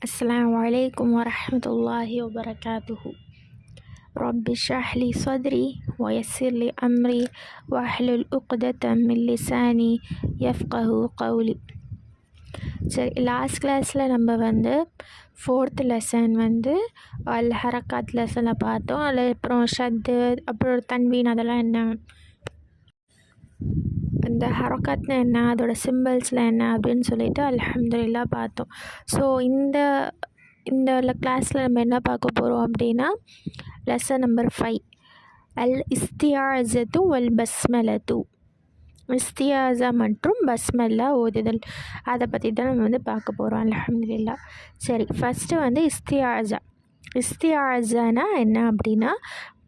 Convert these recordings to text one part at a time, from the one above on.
السلام عليكم ورحمة الله وبركاته. رب اشرح لي صدري ويسر لي أمري واحلل عقدة من لساني يفقه قولي. சரி, லாஸ்ட் கிளாஸில் நம்ம வந்து 4th லெசன் வந்து அல் ஹரக்காத் லெசனை பார்த்தோம். அதில் அப்புறம் ஷத்து, அப்புறம் தன்வீன், அதெல்லாம் என்ன, இந்த ஹரக்காத்னா என்ன, அதோட சிம்பிள்ஸ்லாம் என்ன அப்படின்னு சொல்லிட்டு அல்ஹம்துலில்லாஹ் பார்த்தோம். ஸோ இந்த கிளாஸில் நம்ம என்ன பார்க்க போகிறோம் அப்படின்னா லெசன் நம்பர் 5, அல் இஸ்தியாஸத்து வல் பஸ்மலத்து. இஸ்தியாஸா மற்றும் பஸ்மல்லா ஓதுதல், அதை பற்றி தான் நம்ம வந்து பார்க்க போகிறோம் அல்ஹம்துலில்லாஹ். சரி, ஃபஸ்ட்டு வந்து இஸ்தியாஸானா என்ன அப்படின்னா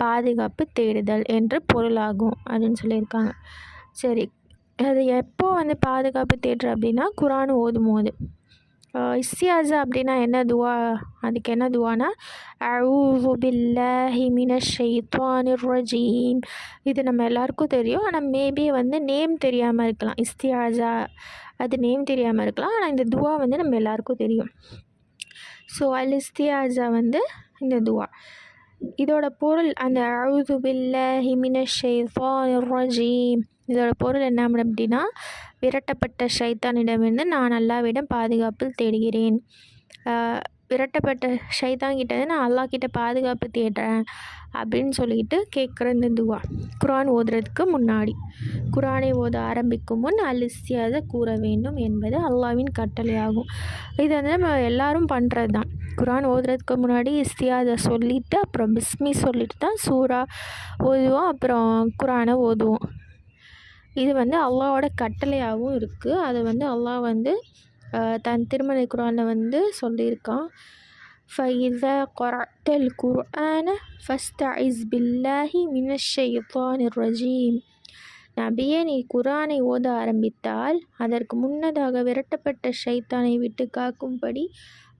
பாதுகாப்பு தேடுதல் என்று பொருளாகும் அப்படின்னு சொல்லியிருக்காங்க. சரி, அது எப்போ வந்து பாதுகாப்பு தேடுற அப்படின்னா குர்ஆன் ஓதும் போது. இஸ்தியாஸா அப்படின்னா என்ன துவா, அதுக்கு என்ன துவானா அஊது பில்லாஹி மினஷ் ஷைத்தானிர் ரஜீம். இது நம்ம எல்லாருக்கும் தெரியும், ஆனால் மேபி வந்து நேம் தெரியாமல் இருக்கலாம். இஸ்தியாஸா அது நேம் தெரியாமல் இருக்கலாம், ஆனால் இந்த துவா வந்து நம்ம எல்லாருக்கும் தெரியும். ஸோ அல் இஸ்தியாஸா வந்து இந்த துவா. இதோட பொருள் அந்த அஊது பில்லாஹி மினஷ் ஷைத்தானிர் ரஜீம், இதோட பொருள் என்ன அப்படின்னா விரட்டப்பட்ட ஷைத்தானிடமிருந்து நான் அல்லாஹ்விடம் பாதுகாப்பு தேடுகிறேன். விரட்டப்பட்ட ஷைத்தான்கிட்ட நான் அல்லாஹ்கிட்ட பாதுகாப்பு தேடுறேன் அப்படின்னு சொல்லிட்டு கேட்குற இந்த துவா குர்ஆன் ஓதுறதுக்கு முன்னாடி, குர்ஆனை ஓத ஆரம்பிக்கும் முன் அல் இஸ்தியாஸா கூற வேண்டும் என்பது அல்லாஹ்வின் கட்டளையாகும். இது வந்து நம்ம எல்லாரும் பண்ணுறது தான். குர்ஆன் ஓதுறதுக்கு முன்னாடி இஸ்தியாஸா சொல்லிவிட்டு அப்புறம் பிஸ்மி சொல்லிட்டு தான் சூரா ஓதுவோம், அப்புறம் குர்ஆனை ஓதுவோம். இது வந்து அல்லாஹ்வோட கட்டளையாகவும் இருக்குது. அதை வந்து அல்லாஹ் வந்து தன் திருமலை குர்ஆனில் வந்து சொல்லியிருக்கான். ஃபஇஸா கரஅத்தல் குர்ஆன ஃபஸ்தஇஸ் பில்லாஹி மினஷ் ஷைத்தானிர் ரஜீம். நபியே, நீ குர்ஆனை ஓத ஆரம்பித்தால் அதற்கு முன்னதாக விரட்டப்பட்ட ஷைத்தானை விட்டு காக்கும்படி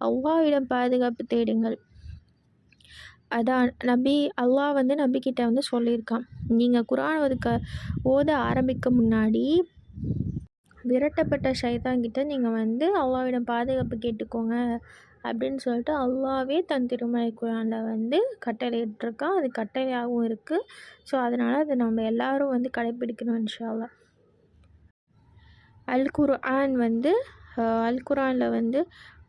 அல்லாஹ்விடம் பாதுகாப்பு தேடுங்கள். அதான் அல்லாஹ் வந்து நபிக்கிட்ட வந்து சொல்லியிருக்கான், நீங்கள் குர்ஆன் ஓத ஆரம்பிக்க முன்னாடி விரட்டப்பட்ட ஷைத்தான்கிட்ட நீங்கள் வந்து அல்லாஹ்விடம் பாதுகாப்பு கேட்டுக்கோங்க அப்படின்னு சொல்லிட்டு அல்லாஹ்வே தன் திருமலை குர்ஆனில் வந்து கட்டளையிட்டிருக்கான். அது கட்டளையாகவும் இருக்குது. ஸோ அதனால் அதை நம்ம எல்லோரும் வந்து கடைப்பிடிக்கணும் இன்ஷா அல்லாஹ். அல் குர்ஆனில் வந்து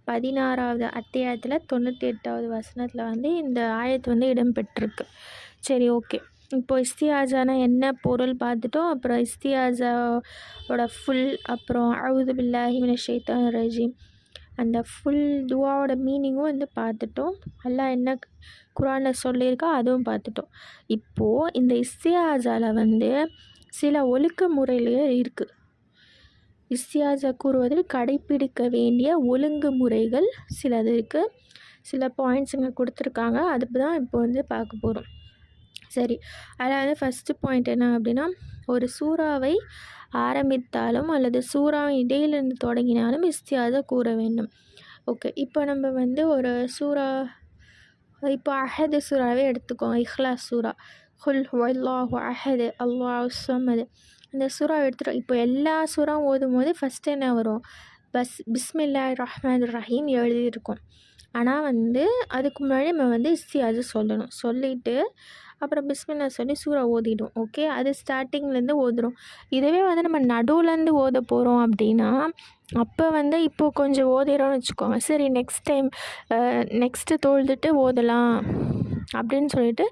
16வது அத்தியாயத்தில் 98வது வசனத்தில் வந்து இந்த ஆயத்து வந்து இடம்பெற்றிருக்கு. சரி, ஓகே. இப்போது இஸ்தியாஸானா என்ன பொருள் பார்த்துட்டோம். அப்புறம் இஸ்தியாஸாவோட ஃபுல், அப்புறம் அஊது பில்லாஹி மினஷ் ஷைத்தானிர் ரஜீம், அந்த ஃபுல் துவாவோட மீனிங்கும் வந்து பார்த்துட்டோம். அல்லாஹ் என்ன குர்ஆனில் சொல்லியிருக்கா அதுவும் பார்த்துட்டோம். இப்போது இந்த இஸ்தியாஸாவில் வந்து சில ஒழுக்க முறையிலேயே இருக்குது. இஸ்தியாஸா கூறுவதில் கடைப்பிடிக்க வேண்டிய ஒழுங்குமுறைகள் சிலது இருக்குது. சில பாயிண்ட்ஸ் இங்கே கொடுத்துருக்காங்க, அதுக்கு தான் இப்போ வந்து பார்க்க போகிறோம். சரி, அதாவது ஃபஸ்ட்டு பாயிண்ட் என்ன அப்படின்னா, ஒரு சூறாவை ஆரம்பித்தாலும் அல்லது சூறாவின் இடையிலிருந்து தொடங்கினாலும் இஸ்தியாஸா கூற வேண்டும். ஓகே, இப்போ நம்ம வந்து ஒரு சூறா, இப்போ அஹது சூறாவே எடுத்துக்கோங்க. இஹ்லாஸ் சூறா, குல் ஹுவல்லாஹு அஹது அல்லாஹு ஸமது, இந்த சூறா எடுத்துகிட்டோம். இப்போ எல்லா சூறாவும் ஓதும் போது ஃபஸ்ட்டு என்ன வரும், பிஸ்மில்லாஹிர் ரஹ்மானிர் ரஹீம் எழுதியிருக்கோம். ஆனால் வந்து அதுக்கு முன்னாடி நம்ம வந்து இஸ்தியாஸா சொல்லணும். சொல்லிவிட்டு அப்புறம் பிஸ்மில்லா சொல்லி சூறா ஓதிடும். ஓகே, அது ஸ்டார்டிங்லேருந்து ஓதுறோம். இதுவே வந்து நம்ம நடுவுலேருந்து ஓத போகிறோம் அப்படின்னா அப்போ வந்து இப்போது கொஞ்சம் ஓதிரோன்னு வச்சுக்கோங்க. சரி, நெக்ஸ்ட்டு தொழுதுட்டு ஓதலாம் அப்படின்னு சொல்லிட்டு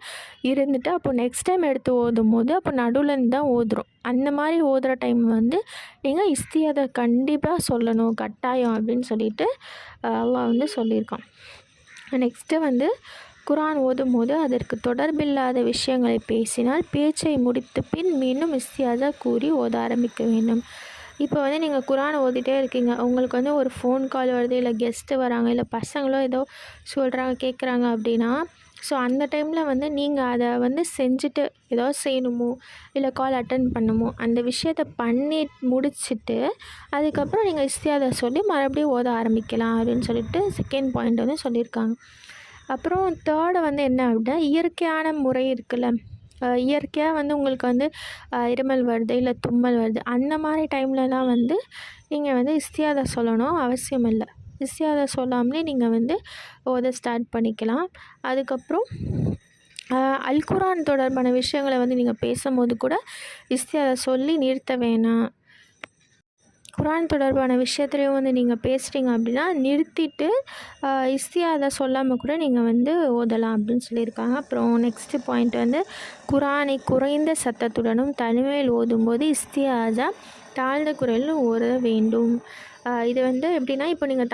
இருந்துட்டு அப்போ நெக்ஸ்ட் டைம் எடுத்து ஓதும் போது அப்போ நடுவுலேருந்து தான் ஓதுறோம். அந்த மாதிரி ஓதுகிற டைம் வந்து நீங்கள் இஸ்தியாஸா கண்டிப்பாக சொல்லணும், கட்டாயம் அப்படின்னு சொல்லிட்டு அல்லாஹ் வந்து சொல்லியிருக்கான். நெக்ஸ்ட்டு வந்து குர்ஆன் ஓதும் போது அதற்கு தொடர்பில்லாத விஷயங்களை பேசினால் பேச்சை முடித்த பின் மீண்டும் இஸ்தியாஸா கூறி ஓத ஆரம்பிக்க வேண்டும். இப்போ வந்து நீங்கள் குர்ஆன் ஓதிட்டே இருக்கீங்க, உங்களுக்கு வந்து ஒரு ஃபோன் கால் வருது, இல்லை கெஸ்ட்டு வராங்க, இல்லை பசங்களோ ஏதோ சொல்கிறாங்க கேட்குறாங்க அப்படின்னா, ஸோ அந்த டைமில் வந்து நீங்கள் அதை வந்து செஞ்சுட்டு ஏதோ செய்யணுமோ இல்லை கால் அட்டன் பண்ணணுமோ அந்த விஷயத்தை பண்ணி முடிச்சுட்டு அதுக்கப்புறம் நீங்கள் இஸ்தியாஸா சொல்லி மறுபடியும் ஓத ஆரம்பிக்கலாம் அப்படின்னு சொல்லிட்டு செகண்ட் பாயிண்ட் வந்து சொல்லியிருக்காங்க. அப்புறம் தேர்டு வந்து என்ன அப்படின்னா, இயற்கையான முறை இருக்குல்ல, இயற்கையாக வந்து உங்களுக்கு வந்து இருமல் வருது இல்லை தும்மல் வருது, அந்த மாதிரி டைம்லலாம் வந்து நீங்கள் வந்து இஸ்தியாஸா சொல்லணும் அவசியம் இல்லை. இஸ்தியாதா சொல்லாமலே நீங்கள் வந்து ஓத ஸ்டார்ட் பண்ணிக்கலாம். அதுக்கப்புறம் அல் குர்ஆன் தொடர்பான விஷயங்களை வந்து நீங்கள் பேசும்போது கூட இஸ்தியாதா சொல்லி நிறுத்த வேணாம். குர்ஆன் தொடர்பான விஷயத்துலையும் வந்து நீங்கள் பேசுகிறீங்க அப்படின்னா நிறுத்திட்டு இஸ்தியாதா சொல்லாமல் கூட நீங்கள் வந்து ஓதலாம் அப்படின்னு சொல்லியிருக்காங்க. அப்புறம் நெக்ஸ்ட்டு பாயிண்ட் வந்து குர்ஆனை குறைந்த சத்தத்துடனும் தனிமையில் ஓதும்போது இஸ்தியாதா தாழ்ந்த குரலில் ஓத வேண்டும். இது வந்து எப்படின்னா, இப்போ நீங்கள்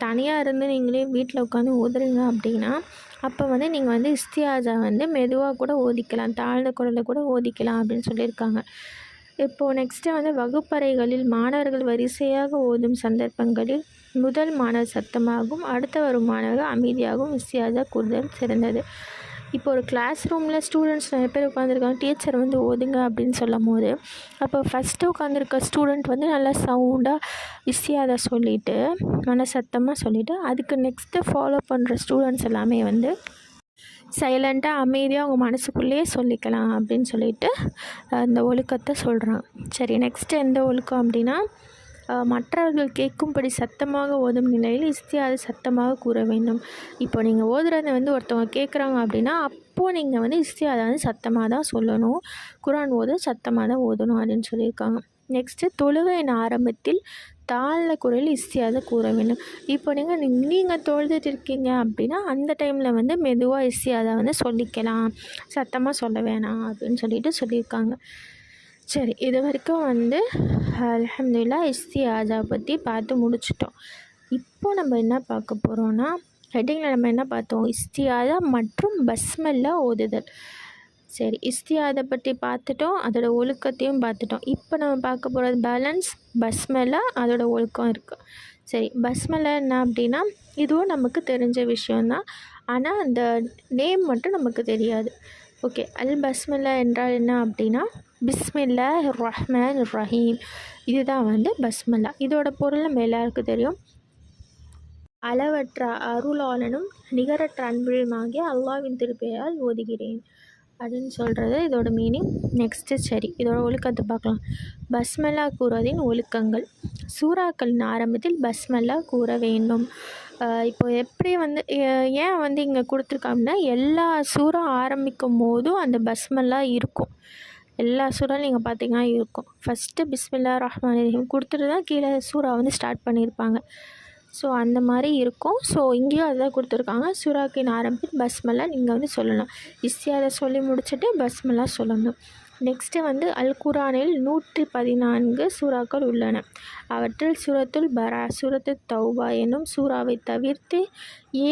தனியாக இருந்து நீங்களே வீட்டில் உட்காந்து ஓதுறீங்க அப்படின்னா அப்போ வந்து நீங்கள் வந்து இஸ்தியாதா வந்து மெதுவாக கூட ஓதிக்கலாம், தாழ்ந்த குரலில் கூட ஓதிக்கலாம் அப்படின்னு சொல்லியிருக்காங்க. இப்போது நெக்ஸ்ட்டு வந்து வகுப்பறைகளில் மாணவர்கள் வரிசையாக ஓதும் சந்தர்ப்பங்களில் முதல் மாணவர் சத்தமாகவும் அடுத்த வரும் மாணவர்கள் அமைதியாகவும் இஸ்தியாதா கூறுதல் சிறந்தது. இப்போ ஒரு கிளாஸ் ரூமில் ஸ்டூடெண்ட்ஸ் நிறைய பேர் உட்காந்துருக்காங்க, டீச்சர் வந்து ஓதுங்க அப்படின்னு சொல்லும் போது அப்போ ஃபஸ்ட்டு உட்காந்துருக்க ஸ்டூடெண்ட் வந்து நல்லா சவுண்டாக இஸ்தியாதா சொல்லிவிட்டு நல்லா சத்தமாக சொல்லிவிட்டு அதுக்கு நெக்ஸ்ட்டு ஃபாலோ பண்ணுற ஸ்டூடெண்ட்ஸ் எல்லாமே வந்து சைலண்ட்டாக அமைதியாக அவங்க மனசுக்குள்ளேயே சொல்லிக்கலாம் அப்படின்னு சொல்லிட்டு அந்த ஒழுக்கத்தை சொல்கிறாங்க. சரி, நெக்ஸ்ட்டு எந்த ஒழுக்கம் அப்படின்னா, மற்றவர்கள் கேட்கும்படி சத்தமாக ஓதும் நிலையில் இஸ்தியாதா சத்தமாக கூற வேண்டும். இப்போ நீங்கள் ஓதுறதை வந்து ஒருத்தவங்க கேட்குறாங்க அப்படின்னா அப்போது நீங்கள் வந்து இஸ்தியாதா வந்து சத்தமாக தான் சொல்லணும். குர்ஆன் சத்தமாக தான் ஓதணும் அப்படின்னு சொல்லியிருக்காங்க. நெக்ஸ்ட்டு தொழுகையின் ஆரம்பத்தில் தாழ்ந்த குரலில் இஸ்தியாதா கூற வேண்டும். இப்போ நீங்கள் தொழுதுட்டு இருக்கீங்க அப்படின்னா அந்த டைமில் வந்து மெதுவாக இஸ்தியாதா வந்து சொல்லிக்கலாம், சத்தமாக சொல்ல வேணாம் அப்படின்னு சொல்லியிருக்காங்க. சரி, இது வரைக்கும் வந்து அல்ஹம்துலில்லாஹ் இஸ்தியாதா பற்றி பார்த்து முடிச்சிட்டோம். இப்போ நம்ம என்ன பார்க்க போகிறோன்னா, ஹெட்டிங்கில் நம்ம என்ன பார்த்தோம், இஸ்தியாதா மற்றும் பஸ்மல்லா ஓதுதல். சரி, இஸ்தியாதா பற்றி பார்த்துட்டோம், அதோட ஒழுக்கத்தையும் பார்த்துட்டோம். இப்போ நம்ம பார்க்க போகிறது பேலன்ஸ் பஸ்மல்லா, அதோட ஒழுக்கம் இருக்குது. சரி, பஸ்மல்லா என்ன அப்படின்னா இதுவும் நமக்கு தெரிஞ்ச விஷயந்தான், ஆனால் அந்த நேம் மட்டும் நமக்கு தெரியாது. ஓகே, அல் பஸ்மல்லா என்றால் என்ன அப்படின்னா பிஸ்மில்லாஹ் ரஹ்மான் ரஹீம், இதுதான் வந்து பஸ்மல்லா. இதோட பொருள் நம்ம எல்லாருக்கும் தெரியும். அளவற்ற அருளாளனும் நிகரற்ற அன்புமாகிய அல்லாஹ்வின் திருப்பெயரால் ஓதுகிறேன் அப்படின்னு சொல்கிறது இதோட மீனிங். நெக்ஸ்ட்டு சரி, இதோட ஒழுக்கத்தை பார்க்கலாம். பஸ்மல்லா கூறுவதின் ஒழுக்கங்கள். சூறாக்களின் ஆரம்பத்தில் பஸ்மல்லா கூற வேண்டும். இப்போ எப்படி வந்து ஏன் வந்து இங்கே கொடுத்துருக்காங்கன்னா, எல்லா சூறா ஆரம்பிக்கும் போதும் அந்த பஸ்மல்லா இருக்கும். எல்லா சூறாலும் நீங்கள் பார்த்தீங்கன்னா இருக்கும். ஃபஸ்ட்டு பிஸ்மில்லாஹ் ரஹ்மான் ரஹீம் கொடுத்துட்டு தான் கீழே சூறா வந்து ஸ்டார்ட் பண்ணியிருப்பாங்க. ஸோ அந்த மாதிரி இருக்கும். ஸோ இங்கேயும் அதுதான் கொடுத்துருக்காங்க. சூறாக்கின் ஆரம்பத்தில் பஸ்மல்லா நீங்கள் வந்து சொல்லணும். இஸ்தியாதா சொல்லி முடிச்சுட்டு பஸ்மல்லா சொல்லணும். நெக்ஸ்ட்டு வந்து அல் குர்ஆனில் 114 சூறாக்கள் உள்ளன. அவற்றில் சூரத்துல் பரா, சூரத்து தௌபா என்னும் சூறாவை தவிர்த்து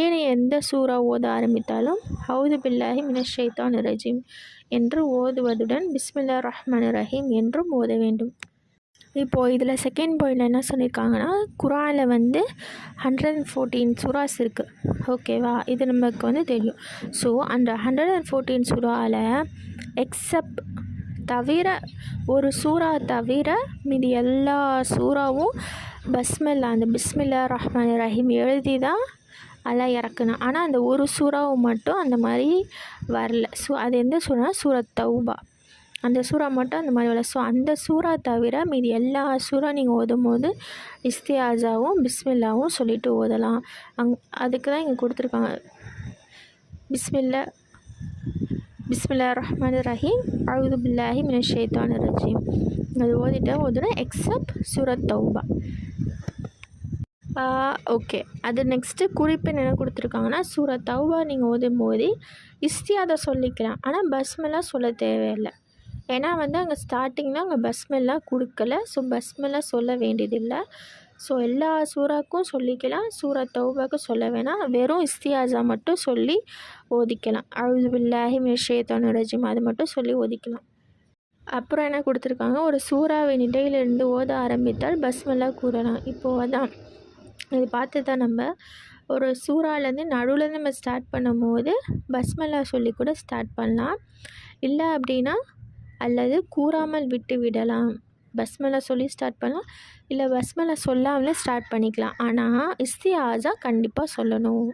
ஏனைய எந்த சூறா ஓத ஆரம்பித்தாலும் அவுது பில்லாஹி மினஷ் ஷைத்தானிர் ரஜீம் என்று ஓதுவதுடன் பிஸ்மில்லாஹ் ரஹ்மான் ரஹீம் என்றும் ஓத வேண்டும். இப்போது இதில் செகண்ட் பாயிண்ட் என்ன சொல்லியிருக்காங்கன்னா, குர்ஆனில் வந்து 114 சூறாஸ் இருக்குது. ஓகேவா, இது நமக்கு வந்து தெரியும். ஸோ அந்த 114 சூறாவில் எக்ஸப்ட் தவிர ஒரு சூறா தவிர மீதி எல்லா சூறாவும் பஸ்மல்லா, அந்த பிஸ்மில்லாஹ் ரஹ்மான் ரஹீம் எழுதி தான் எல்லாம் இறக்குனேன். ஆனால் அந்த ஒரு சூறாவை மட்டும் அந்த மாதிரி வரல. அது எந்த சூறானா சூரத் தௌபா, அந்த சூறா மட்டும் அந்த மாதிரி வரல. ஸோ அந்த சூறா தவிர மீதி எல்லா சூறா நீங்கள் ஓதும் போது இஸ்தியாஸாவும் பிஸ்மில்லாவும் சொல்லிட்டு ஓதலாம். அதுக்கு தான் இங்கே கொடுத்துருக்காங்க. பிஸ்மில்லாஹ் ரஹ்மான் ரஹீம் அவுது பில்லாஹி மினஷ் ஷைத்தானிர் ரஜீம் அது ஓதுனா எக்ஸப்ட் சூரத் தௌபா. ஓகே, அது நெக்ஸ்ட்டு குறிப்பு என்ன கொடுத்துருக்காங்கன்னா, சூரத் தௌபா நீங்கள் ஓதும் போது இஸ்தியாதா சொல்லிக்கலாம், ஆனால் பஸ்மல்லா சொல்ல தேவையில்லை. ஏன்னா வந்து அங்கே ஸ்டார்டிங்கில் அங்கே பஸ்மல்லா கொடுக்கல. ஸோ பஸ்மல்லா சொல்ல வேண்டியதில்லை. ஸோ எல்லா சூறாக்கும் சொல்லிக்கலாம், சூரத் தௌபாவுக்கு சொல்ல வேணாம், வெறும் இஸ்தியாஸா மட்டும் சொல்லி ஓதிக்கலாம். அவுது பில்லாஹி மினஷ் ஷைத்தானிர் ரஜீம் அது மட்டும் சொல்லி ஓதிக்கலாம். அப்புறம் என்ன கொடுத்துருக்காங்க, ஒரு சூறாவின் இடையிலிருந்து ஓத ஆரம்பித்தால் பஸ்மல்லா கூறலாம். இப்போது அதான் இது பார்த்து தான் நம்ம ஒரு சூறாலேருந்து நடுவுலேருந்து நம்ம ஸ்டார்ட் பண்ணும் போது பஸ்மல்லா சொல்லி கூட ஸ்டார்ட் பண்ணலாம். இல்லை அப்படின்னா அல்லது கூறாமல் விட்டு விடலாம். பஸ்மல்லா சொல்லி ஸ்டார்ட் பண்ணலாம், இல்லை பஸ்மல்லா சொல்லாமலே ஸ்டார்ட் பண்ணிக்கலாம். ஆனால் இஸ்தியாஸா கண்டிப்பாக சொல்லணும்.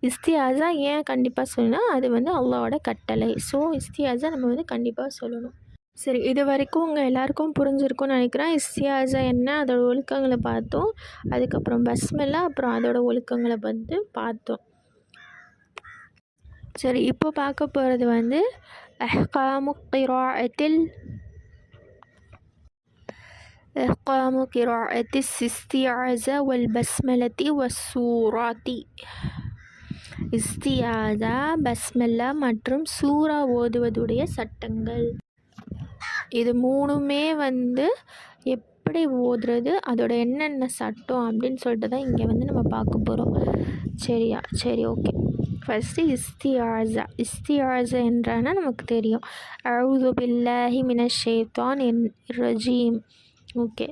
இஸ்தியாஸா ஏன் கண்டிப்பாக சொல்லணும், அது வந்து அல்லாஹ்வோட கட்டளை. ஸோ இஸ்தியாஸா நம்ம வந்து கண்டிப்பாக சொல்லணும். சரி, இது வரைக்கும் உங்கள் எல்லாருக்கும் புரிஞ்சிருக்கும்னு நினைக்கிறேன். இஸ்தியாஸா என்ன, அதோட ஒழுக்கங்களை பார்த்தோம். அதுக்கப்புறம் பஸ்மெல்லா, அப்புறம் அதோட ஒழுக்கங்களை வந்து பார்த்தோம். சரி, இப்போ பார்க்க போகிறது வந்து அஹ்காமு கிராஅத்தில் இஸ்தியாஸா வல் பஸ்மலத்தி வஸ்ஸூராத்தி. இஸ்தியாஸா, பஸ்மல்லா மற்றும் சூரா ஓதுவதுடைய சட்டங்கள். இது மூணுமே வந்து எப்படி ஓதுறது, அதோட என்னென்ன சட்டம் அப்படின்னு சொல்லிட்டு தான் இங்கே வந்து நம்ம பார்க்க போகிறோம். சரியா? சரி, ஓகே. ஃபஸ்ட்டு இஸ்தியாஸா என்றானா நமக்கு தெரியும். அஊது பில்லாஹி மினஷ் ஷைத்தானிர் ரஜீம். ஓகே.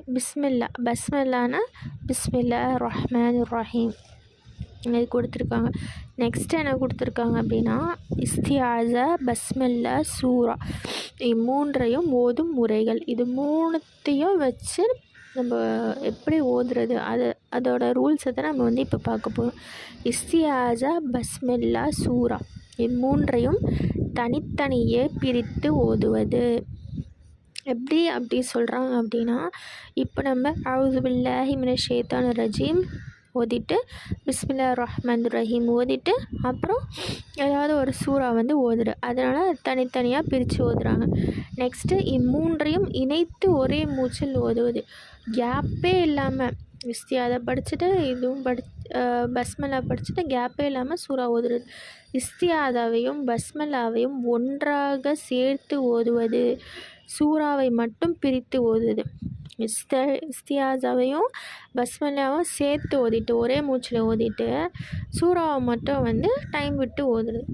பஸ்மில்லானா பிஸ்மில்லாஹிர் ரஹ்மானிர் ரஹீம் இது கொடுத்துருக்காங்க. நெக்ஸ்ட்டு என்ன கொடுத்துருக்காங்க அப்படின்னா இஸ்தியாஸா, பஸ்மில்லா, சூரா மூன்றையும் ஓதும் முறைகள். இது மூணுத்தையும் வச்சு நம்ம எப்படி ஓதுறது, அதோட ரூல்ஸை தான் நம்ம வந்து இப்போ பார்க்க போகிறோம். இஸ்தியாஸா, பஸ்மில்லா, சூரா மூன்றையும் தனித்தனியே பிரித்து ஓதுவது. எப்படி அப்படி சொல்கிறாங்க அப்படின்னா, இப்போ நம்ம அஊது பில்லாஹி மினஷ் ஷைத்தானிர் ரஜீம் ஓதிட்டு பிஸ்மில்லாஹிர் ரஹ்மானிர் ரஹீம் ஓதிட்டு அப்புறம் ஏதாவது ஒரு சூறா வந்து ஓதுரு. அதனால் தனித்தனியாக பிரித்து ஓதுறாங்க. நெக்ஸ்ட்டு இம்மூன்றையும் இணைத்து ஒரே மூச்சில் ஓதுவது. கேப்பே இல்லாமல் இஸ்தியாஸா படிச்சுட்டு இதுவும் பஸ்மல்லா படிச்சுட்டு கேப்பே இல்லாமல் சூறா ஓதுறது. இஸ்தியாஸாவையும் பஸ்மல்லாவையும் ஒன்றாக சேர்த்து ஓதுவது. சூறாவை மட்டும் பிரித்து ஓதுவது. இஸ்தியாஸாவையும் பஸ்மல்லாவும் சேர்த்து ஓதிட்டு ஒரே மூச்சில் ஓதிட்டு சூறாவை மட்டும் வந்து டைம் விட்டு ஓதுறது.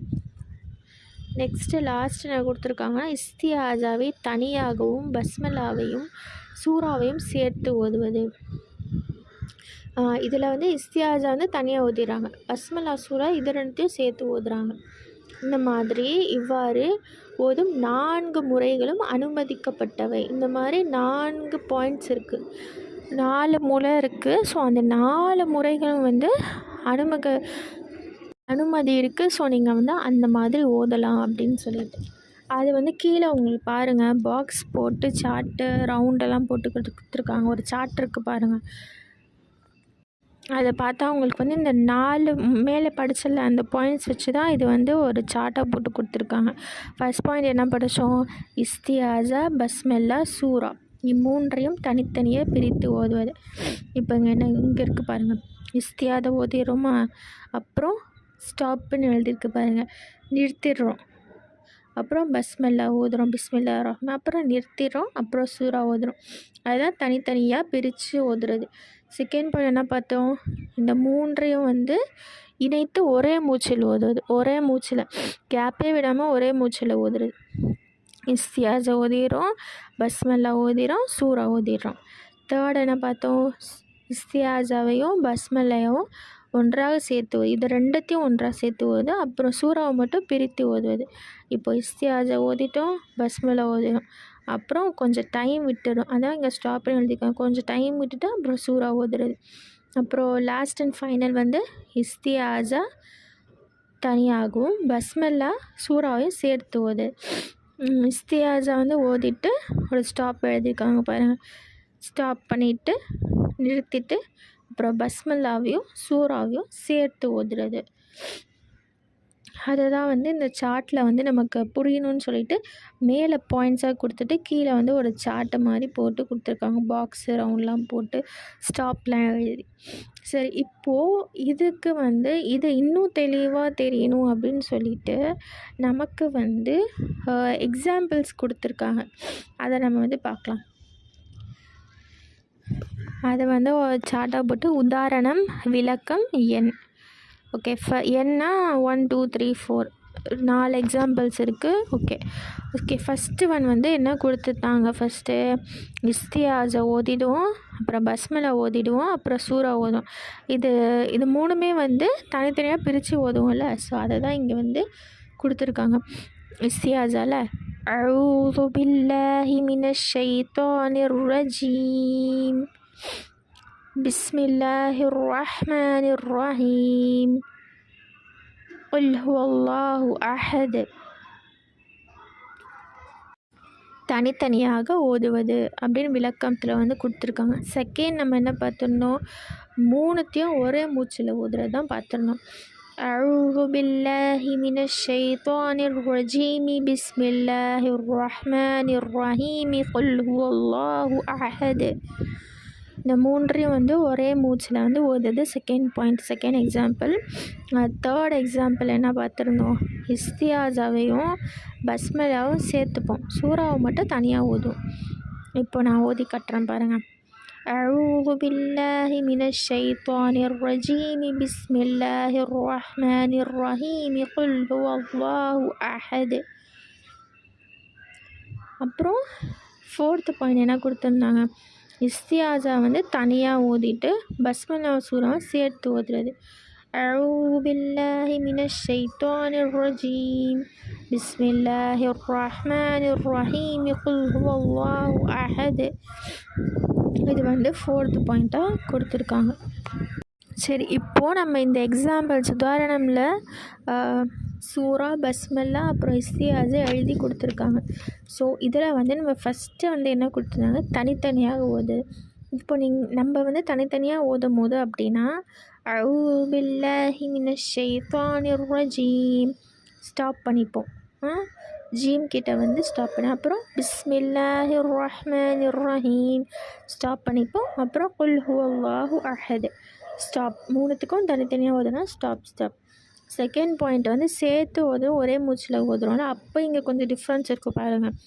நெக்ஸ்ட்டு லாஸ்ட்டு என்ன கொடுத்துருக்காங்கன்னா இஸ்தியாஸாவை தனியாகவும் பஸ்மல்லாவையும் சூறாவையும் சேர்த்து ஓதுவது. இதில் வந்து இஸ்தியாஸா வந்து தனியாக ஓதிடுறாங்க, பஸ்மல்லா, சூறா இது ரெண்டுத்தையும் சேர்த்து ஓதுறாங்க. இந்த மாதிரி இவ்வாறு ஓதும் 4 முறைகளும் அனுமதிக்கப்பட்டவை. இந்த மாதிரி 4 பாயிண்ட்ஸ் இருக்குது, 4 முறை இருக்குது. ஸோ அந்த 4 முறைகளும் வந்து அனுமதி இருக்குது. ஸோ நீங்கள் வந்து அந்த மாதிரி ஓதலாம் அப்படின்னு சொல்லிட்டு அது வந்து கீழே உங்களுக்கு பாருங்கள், பாக்ஸ் போட்டு சார்ட்டு ரவுண்டெல்லாம் போட்டு கொடுத்துருக்காங்க. ஒரு சார்ட் இருக்குது பாருங்கள், அதை பார்த்தா உங்களுக்கு வந்து இந்த 4 மேலே படிச்சல அந்த பாயிண்ட்ஸ் வச்சு தான் இது வந்து ஒரு சார்ட்டாக போட்டு கொடுத்துருக்காங்க. ஃபஸ்ட் பாயிண்ட் என்ன படித்தோம், இஸ்தியாஸா, பஸ்மல்லா, சூரா மூன்றையும் தனித்தனியாக பிரித்து ஓதுவது. இப்போ இங்கே இருக்குது பாருங்கள், இஸ்தியாஸா ஓதிடுறோமா, அப்புறம் ஸ்டாப்புன்னு எழுதியிருக்கு பாருங்கள், நிறுத்திடுறோம். அப்புறம் பஸ்மல்லா ஓதுறோம், பிஸ்மில்லாஹிர் ரஹ்மான், அப்புறம் நிறுத்திடுறோம், அப்புறம் சூறா ஓதுறோம். அதுதான் தனித்தனியாக பிரித்து ஓதுறது. செகண்ட் பாயிண்ட் என்ன பார்த்தோம், இந்த மூன்றையும் வந்து இணைத்து ஒரே மூச்சில் ஓதுவது. ஒரே மூச்சில் கேப்பே விடாமல் ஒரே மூச்சில் ஓதுறது. இஸ்தியாஸா ஓதிடுறோம், பஸ்மல்லா ஓதிடுறோம், சூறா ஓதிடுறோம். தேர்ட் என்ன பார்த்தோம், இஸ்தியாஸாவையும் பஸ்மல்லையும் ஒன்றாக சேர்த்து இது ரெண்டுத்தையும் ஒன்றாக சேர்த்து ஓது. அப்புறம் சூறாவை மட்டும் பிரித்து ஓதுவது. இப்போ இஸ்தியாஸா ஓதிட்டோம், பஸ்மல்லா ஓதிடும், அப்புறம் கொஞ்சம் டைம் விட்டுடும். அதான் இங்கே ஸ்டாப்னு எழுதிக்கலாம். கொஞ்சம் டைம் விட்டுட்டு அப்புறம் சூறா ஓதுறது. அப்புறம் லாஸ்ட் அண்ட் ஃபைனல் வந்து இஸ்தியாஸா தனியாகவும் பஸ்மல்லா சூறாவையும் சேர்த்து ஓது. இஸ்தியாஸா வந்து ஓதிட்டு ஒரு ஸ்டாப் எழுதியிருக்காங்க பாருங்கள், ஸ்டாப் பண்ணிவிட்டு நிறுத்திட்டு அப்புறம் பஸ்மல்லாவையும் சூறாவையும் சேர்த்து ஓதுறது. அதை தான் வந்து இந்த சார்ட்டில் வந்து நமக்கு புரியணும்னு சொல்லிட்டு மேலே பாயிண்ட்ஸாக கொடுத்துட்டு கீழே வந்து ஒரு சார்ட்டை மாதிரி போட்டு கொடுத்துருக்காங்க, பாக்ஸு ரவுண்ட்லாம் போட்டு ஸ்டாப்லாம் எழுதி. சரி, இப்போது இதுக்கு வந்து இது இன்னும் தெளிவாக தெரியணும் அப்படின்னு சொல்லிட்டு நமக்கு வந்து எக்ஸாம்பிள்ஸ் கொடுத்துருக்காங்க. அதை நம்ம வந்து பார்க்கலாம். அதை வந்து சார்ட்டாக போட்டு உதாரணம், விளக்கம், எண். ஓகே, என்னா 1 2 3 4 4 எக்ஸாம்பிள்ஸ் இருக்குது. ஓகே ஃபஸ்ட்டு ஒன் வந்து என்ன கொடுத்துட்டாங்க, ஃபஸ்ட்டு இஸ்தியாஸா ஓதிடுவோம், அப்புறம் பஸ்மல்லா ஓதிடுவோம், அப்புறம் சூறா ஓதுவோம். இது மூணுமே வந்து தனித்தனியாக பிரித்து ஓதுவோம்ல, ஸோ அதை தான் இங்கே வந்து கொடுத்துருக்காங்க. இஸ்தியாஸாவில் அஊது பில்லாஹி மினஷ் ஷைத்தானிர் ரஜீம், பிஸ்மில்லாஹிர் ரஹ்மானிர் ரஹீம், குல் ஹுவல்லாஹு அஹத், தனித்தனியாக ஓதுவது அப்படின்னு விளக்கத்தில் வந்து கொடுத்துருக்காங்க. செகண்ட் நம்ம என்ன பார்த்துருந்தோம், மூணுத்தையும் ஒரே மூச்சில் ஓதுறது தான் பார்த்துருந்தோம். أعوذ بالله من الشيطان الرجيم بسم الله الرحمن الرحيم قل هو الله أحد. இந்த மூன்றையும் வந்து ஒரே மூச்சில் வந்து ஓதுது second point, second example. Third example என்ன பார்த்துருந்தோம், இஸ்தியாஸாவையும் பஸ்மலாவும் சேர்த்துப்போம், சூறாவை மட்டும் தனியாக ஓதுவோம். இப்போ நான் ஓதி கட்டுறேன் பாருங்கள். أعوذ بالله من الشيطان الرجيم بسم الله الرحمن الرحيم قل هو الله أحد. அப்புறம் ஃபோர்த்து பாயிண்ட் என்ன கொடுத்துருந்தாங்க, இஸ்தியாஸா வந்து தனியாக ஓதிட்டு பஸ்மலா சூறாவை சேர்த்து ஓதுறது. أعوذ بالله من الشيطان الرجيم بسم الله الرحمن الرحيم قل هو الله أحد. இது வந்து ஃபோர்த்து பாயிண்ட்டாக கொடுத்துருக்காங்க. சரி, இப்போது நம்ம இந்த எக்ஸாம்பிள்ஸ் உதாரணமில் சூரா, பஸ்மல்லா, அப்புறம் இஸ்தியாஸை எழுதி கொடுத்துருக்காங்க. ஸோ இதில் வந்து நம்ம ஃபஸ்ட்டு வந்து என்ன கொடுத்துருந்தாங்க, தனித்தனியாக ஓது. இப்போ நம்ம வந்து தனித்தனியாக ஓதும் போது அப்படின்னா அஊது பில்லாஹி மினஷ் ஷைத்தானிர் ரஜீம் ஸ்டாப் பண்ணிப்போம். ஜீம் கிட்ட வந்து ஸ்டாப் பண்ணி, அப்புறம் பிஸ்மில்லாஹிர் ரஹ்மானிர் ரஹீம் ஸ்டாப் பண்ணிப்போம். அப்புறம் குல் ஹுவல்லாஹு அஹத் ஸ்டாப். மூணுத்துக்கும் தனித்தனியாக ஓதுனா ஸ்டாப். செகண்ட் பாயிண்ட் வந்து சேர்த்து ஓதும், ஒரே மூச்சில் ஓதுறோம்ல, அப்போ இங்கே கொஞ்சம் டிஃப்ரென்ஸ் இருக்குது பாருங்கள்.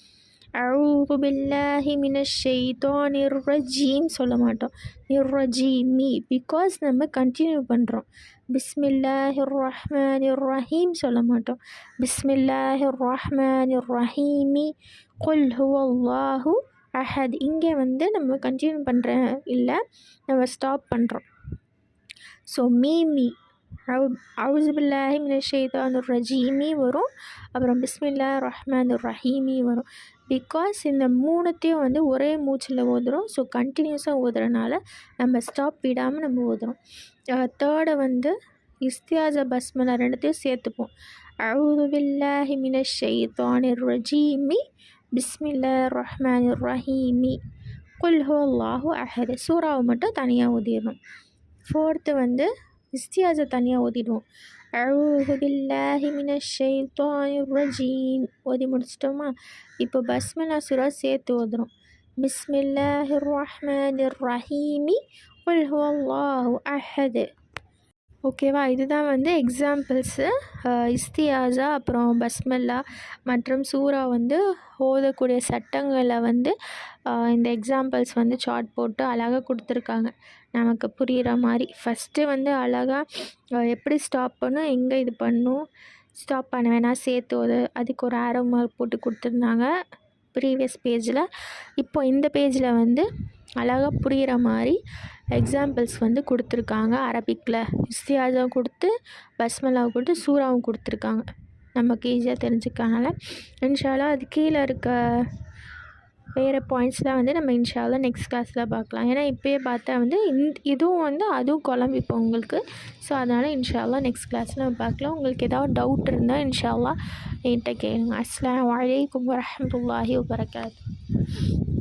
அஊது பில்லாஹி மினஷ் ஷைத்தானிர் ரஜீம் சொல்ல மாட்டோம், நிர்ரஜீமி, பிகாஸ் நம்ம கண்டினியூ பண்ணுறோம். பிஸ்மில்லாஹிர் ரஹ்மானிர் ரஹீம் சொல்ல மாட்டோம், பிஸ்மில்லாஹிர் ரஹ்மானிர் ரஹீமி குல் ஹுவல்லாஹு அஹத். இங்கே வந்து நம்ம கண்டினியூ பண்ணுற இல்லை, நம்ம ஸ்டாப் பண்ணுறோம். ஸோ மீமி அஊது பில்லாஹி மினஷ் ஷைத்தானிர் ரஜீமி வரும், அப்புறம் பிஸ்மில்லாஹிர் ரஹ்மானிர் ரஹீமி வரும். பிகாஸ் இந்த மூணுத்தையும் வந்து ஒரே மூச்சில் ஓதுறோம். ஸோ கண்டினியூஸாக ஓதுறதுனால நம்ம ஸ்டாப் விடாமல் நம்ம ஓதுறோம். தேர்டை வந்து இஸ்தியாஸா, பஸ்மலா ரெண்டுத்தையும் சேர்த்துப்போம். அஊது பில்லாஹி மினஷ் ஷைத்தானிர் ரஜீமி பிஸ்மில்லாஹிர் ரஹ்மானிர் ரஹீமி குல் ஹுவல்லாஹு அஹத். சூறாவை மட்டும் தனியாக ஓதிடணும். ஃபோர்த்து வந்து இஸ்தியாஸை தனியாக ஓதிடுவோம். அஊது பில்லாஹி மினஷ் ஷைத்தானிர் ரஜீம் ஓதி முடிச்சிட்டோமா. இப்போ பஸ்மலா சூறா சேர்த்து ஓதுறோம். பிஸ்மில்லாஹிர் ரஹ்மானிர் ரஹீமி குல் ஹுவல்லாஹு அஹத். ஓகேவா, இதுதான் வந்து எக்ஸாம்பிள்ஸு. இஸ்தியாஸா, அப்புறம் பஸ்மல்லா மற்றும் சூறா வந்து ஓதக்கூடிய சட்டங்களை வந்து இந்த எக்ஸாம்பிள்ஸ் வந்து சார்ட் போட்டு அழகாக கொடுத்துருக்காங்க, நமக்கு புரிகிற மாதிரி. ஃபஸ்ட்டு வந்து அழகாக எப்படி ஸ்டாப் பண்ணும், எங்கே இது பண்ணும், ஸ்டாப் பண்ண வேணால் சேர்த்து அதுக்கு ஒரு ஆரோ மார்க் போட்டு கொடுத்துருந்தாங்க ப்ரீவியஸ் பேஜில். இப்போ இந்த பேஜில் வந்து அழகாக புரிகிற மாதிரி எக்ஸாம்பிள்ஸ் வந்து கொடுத்துருக்காங்க. அரபிக்கில் இஸ்தியாஸாவும் கொடுத்து, பஸ்மலாவும் கொடுத்து, சூறாவும் கொடுத்துருக்காங்க, நமக்கு ஈஸியாக தெரிஞ்சுக்கனால. இன்ஷா அல்லாஹ் அது கீழே இருக்க வேறு பாயிண்ட்ஸ்லாம் வந்து நம்ம இன்ஷா அல்லாஹ் நெக்ஸ்ட் கிளாஸில் பார்க்கலாம். ஏன்னா இப்போயே பார்த்தா வந்து இதுவும் வந்து அதுவும் குழம்பிப்போம் உங்களுக்கு. ஸோ அதனால் இன்ஷா அல்லாஹ் நெக்ஸ்ட் கிளாஸில் நம்ம பார்க்கலாம். உங்களுக்கு ஏதாவது டவுட் இருந்தால் இன்ஷா அல்லாஹ் என்கிட்ட கேளுங்க. அஸ்ஸலாமு அலைக்கும் வரஹ்மத்துல்லாஹி வபரகாத்துஹு.